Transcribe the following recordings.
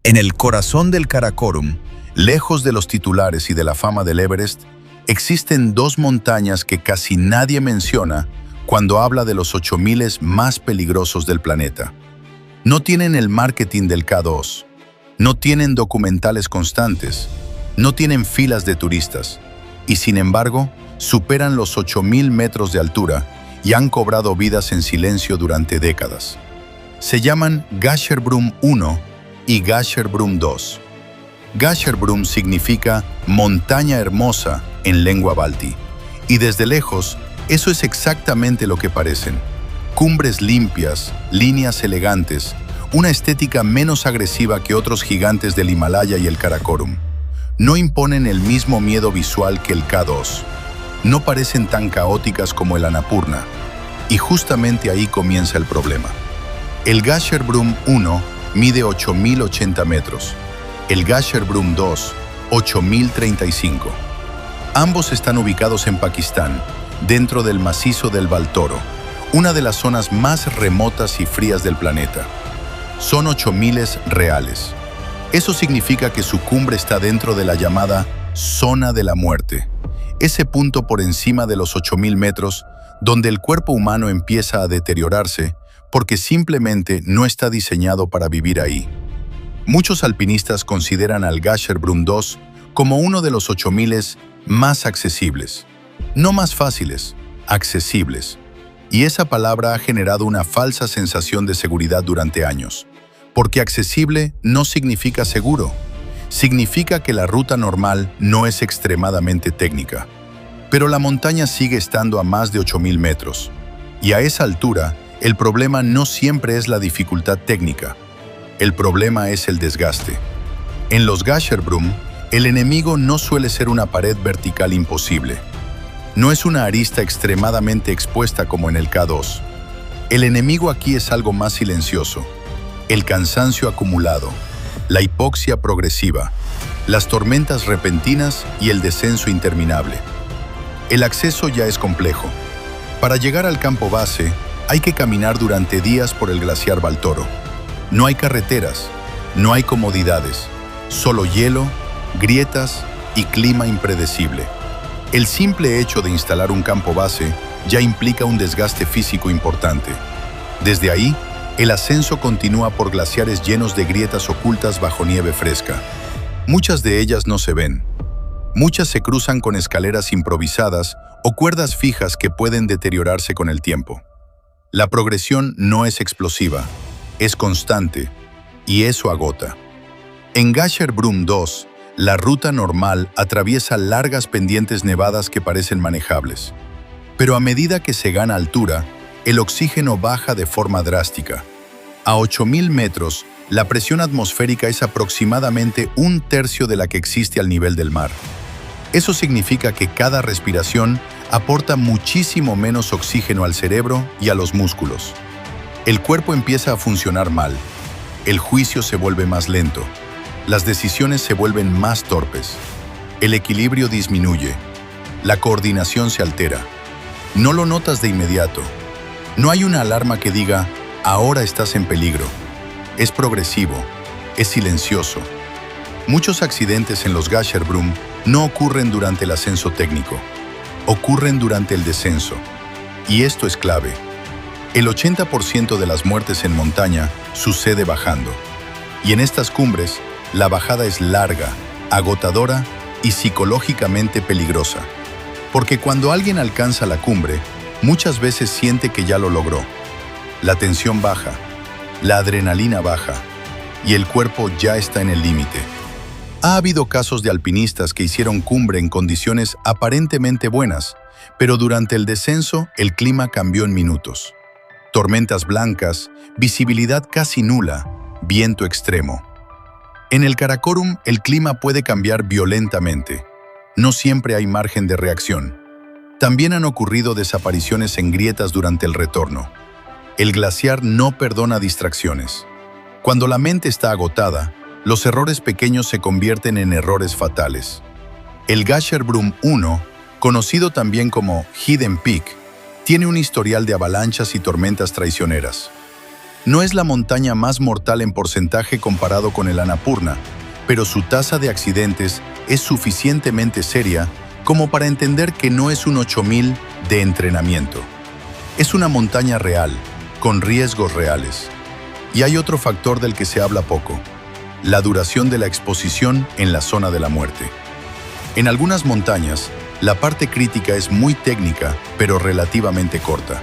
En el corazón del Karakorum, lejos de los titulares y de la fama del Everest, existen dos montañas que casi nadie menciona cuando habla de los 8000 más peligrosos del planeta. No tienen el marketing del K2, no tienen documentales constantes, no tienen filas de turistas, y sin embargo, superan los 8000 metros de altura y han cobrado vidas en silencio durante décadas. Se llaman Gasherbrum 1 y Gasherbrum 2. Gasherbrum significa montaña hermosa en lengua balti, y desde lejos eso es exactamente lo que parecen. Cumbres limpias, líneas elegantes, una estética menos agresiva que otros gigantes del Himalaya y el Karakorum. No imponen el mismo miedo visual que el K2. No parecen tan caóticas como el Annapurna, y justamente ahí comienza el problema. El Gasherbrum 1 mide 8080 metros, el Gasherbrum 2, 8035. Ambos están ubicados en Pakistán, dentro del macizo del Baltoro, una de las zonas más remotas y frías del planeta. Son 8000 reales. Eso significa que su cumbre está dentro de la llamada zona de la muerte, ese punto por encima de los 8000 metros donde el cuerpo humano empieza a deteriorarse porque simplemente no está diseñado para vivir ahí. Muchos alpinistas consideran al Gasherbrum 2 como uno de los 8000 más accesibles. No más fáciles, accesibles. Y esa palabra ha generado una falsa sensación de seguridad durante años. Porque accesible no significa seguro. Significa que la ruta normal no es extremadamente técnica. Pero la montaña sigue estando a más de 8000 metros. Y a esa altura, el problema no siempre es la dificultad técnica. El problema es el desgaste. En los Gasherbrum, el enemigo no suele ser una pared vertical imposible. No es una arista extremadamente expuesta como en el K2. El enemigo aquí es algo más silencioso. El cansancio acumulado, la hipoxia progresiva, las tormentas repentinas y el descenso interminable. El acceso ya es complejo. Para llegar al campo base, hay que caminar durante días por el glaciar Baltoro. No hay carreteras, no hay comodidades, solo hielo, grietas y clima impredecible. El simple hecho de instalar un campo base ya implica un desgaste físico importante. Desde ahí, el ascenso continúa por glaciares llenos de grietas ocultas bajo nieve fresca. Muchas de ellas no se ven. Muchas se cruzan con escaleras improvisadas o cuerdas fijas que pueden deteriorarse con el tiempo. La progresión no es explosiva, es constante, y eso agota. En Gasherbrum 2, la ruta normal atraviesa largas pendientes nevadas que parecen manejables. Pero a medida que se gana altura, el oxígeno baja de forma drástica. A 8000 metros, la presión atmosférica es aproximadamente 1/3 de la que existe al nivel del mar. Eso significa que cada respiración aporta muchísimo menos oxígeno al cerebro y a los músculos. El cuerpo empieza a funcionar mal. El juicio se vuelve más lento. Las decisiones se vuelven más torpes. El equilibrio disminuye. La coordinación se altera. No lo notas de inmediato. No hay una alarma que diga, ahora estás en peligro. Es progresivo. Es silencioso. Muchos accidentes en los Gasherbrum no ocurren durante el ascenso técnico. Ocurren durante el descenso. Y esto es clave. El 80% de las muertes en montaña sucede bajando. Y en estas cumbres, la bajada es larga, agotadora y psicológicamente peligrosa. Porque cuando alguien alcanza la cumbre, muchas veces siente que ya lo logró. La tensión baja, la adrenalina baja, y el cuerpo ya está en el límite. Ha habido casos de alpinistas que hicieron cumbre en condiciones aparentemente buenas, pero durante el descenso el clima cambió en minutos. Tormentas blancas, visibilidad casi nula, viento extremo. En el Karakorum el clima puede cambiar violentamente. No siempre hay margen de reacción. También han ocurrido desapariciones en grietas durante el retorno. El glaciar no perdona distracciones. Cuando la mente está agotada, los errores pequeños se convierten en errores fatales. El Gasherbrum 1, conocido también como Hidden Peak, tiene un historial de avalanchas y tormentas traicioneras. No es la montaña más mortal en porcentaje comparado con el Annapurna, pero su tasa de accidentes es suficientemente seria como para entender que no es un 8000 de entrenamiento. Es una montaña real, con riesgos reales. Y hay otro factor del que se habla poco: la duración de la exposición en la zona de la muerte. En algunas montañas, la parte crítica es muy técnica, pero relativamente corta.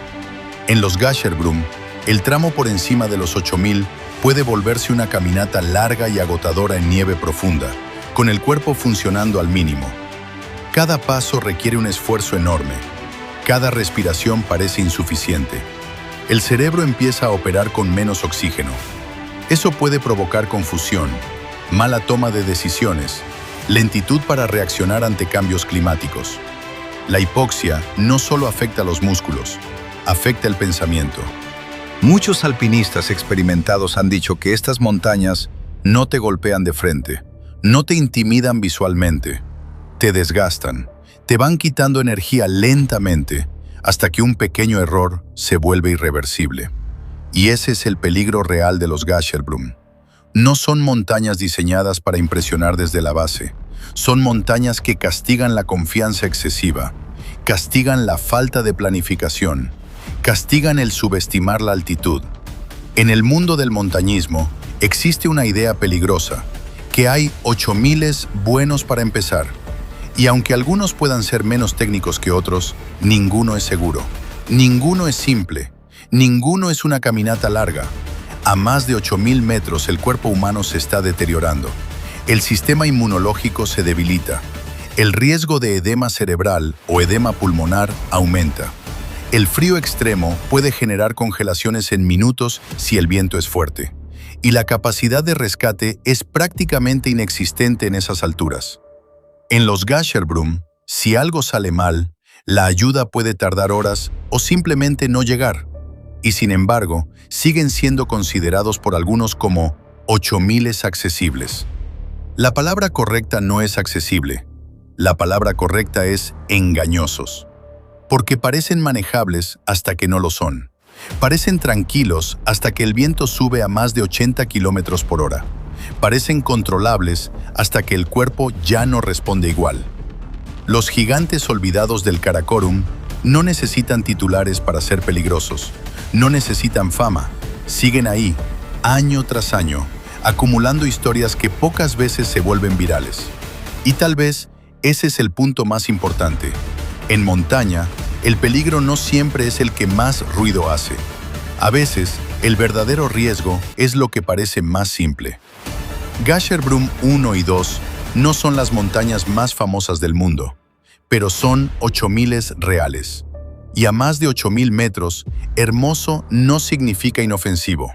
En los Gasherbrum, el tramo por encima de los 8000 puede volverse una caminata larga y agotadora en nieve profunda, con el cuerpo funcionando al mínimo. Cada paso requiere un esfuerzo enorme. Cada respiración parece insuficiente. El cerebro empieza a operar con menos oxígeno. Eso puede provocar confusión, mala toma de decisiones, lentitud para reaccionar ante cambios climáticos. La hipoxia no solo afecta a los músculos, afecta el pensamiento. Muchos alpinistas experimentados han dicho que estas montañas no te golpean de frente, no te intimidan visualmente, te desgastan, te van quitando energía lentamente hasta que un pequeño error se vuelve irreversible. Y ese es el peligro real de los Gasherbrum. No son montañas diseñadas para impresionar desde la base. Son montañas que castigan la confianza excesiva, castigan la falta de planificación, castigan el subestimar la altitud. En el mundo del montañismo existe una idea peligrosa, que hay 8000 buenos para empezar. Y aunque algunos puedan ser menos técnicos que otros, ninguno es seguro. Ninguno es simple. Ninguno es una caminata larga. A más de 8000 metros el cuerpo humano se está deteriorando. El sistema inmunológico se debilita. El riesgo de edema cerebral o edema pulmonar aumenta. El frío extremo puede generar congelaciones en minutos si el viento es fuerte. Y la capacidad de rescate es prácticamente inexistente en esas alturas. En los Gasherbrum, si algo sale mal, la ayuda puede tardar horas o simplemente no llegar. Y sin embargo, siguen siendo considerados por algunos como 8000 accesibles. La palabra correcta no es accesible. La palabra correcta es engañosos. Porque parecen manejables hasta que no lo son. Parecen tranquilos hasta que el viento sube a más de 80 kilómetros por hora. Parecen controlables hasta que el cuerpo ya no responde igual. Los gigantes olvidados del Karakorum no necesitan titulares para ser peligrosos. No necesitan fama. Siguen ahí, año tras año, acumulando historias que pocas veces se vuelven virales. Y tal vez ese es el punto más importante. En montaña, el peligro no siempre es el que más ruido hace. A veces, el verdadero riesgo es lo que parece más simple. Gasherbrum 1 y 2 no son las montañas más famosas del mundo, pero son 8000 reales. Y a más de 8000 metros, hermoso no significa inofensivo.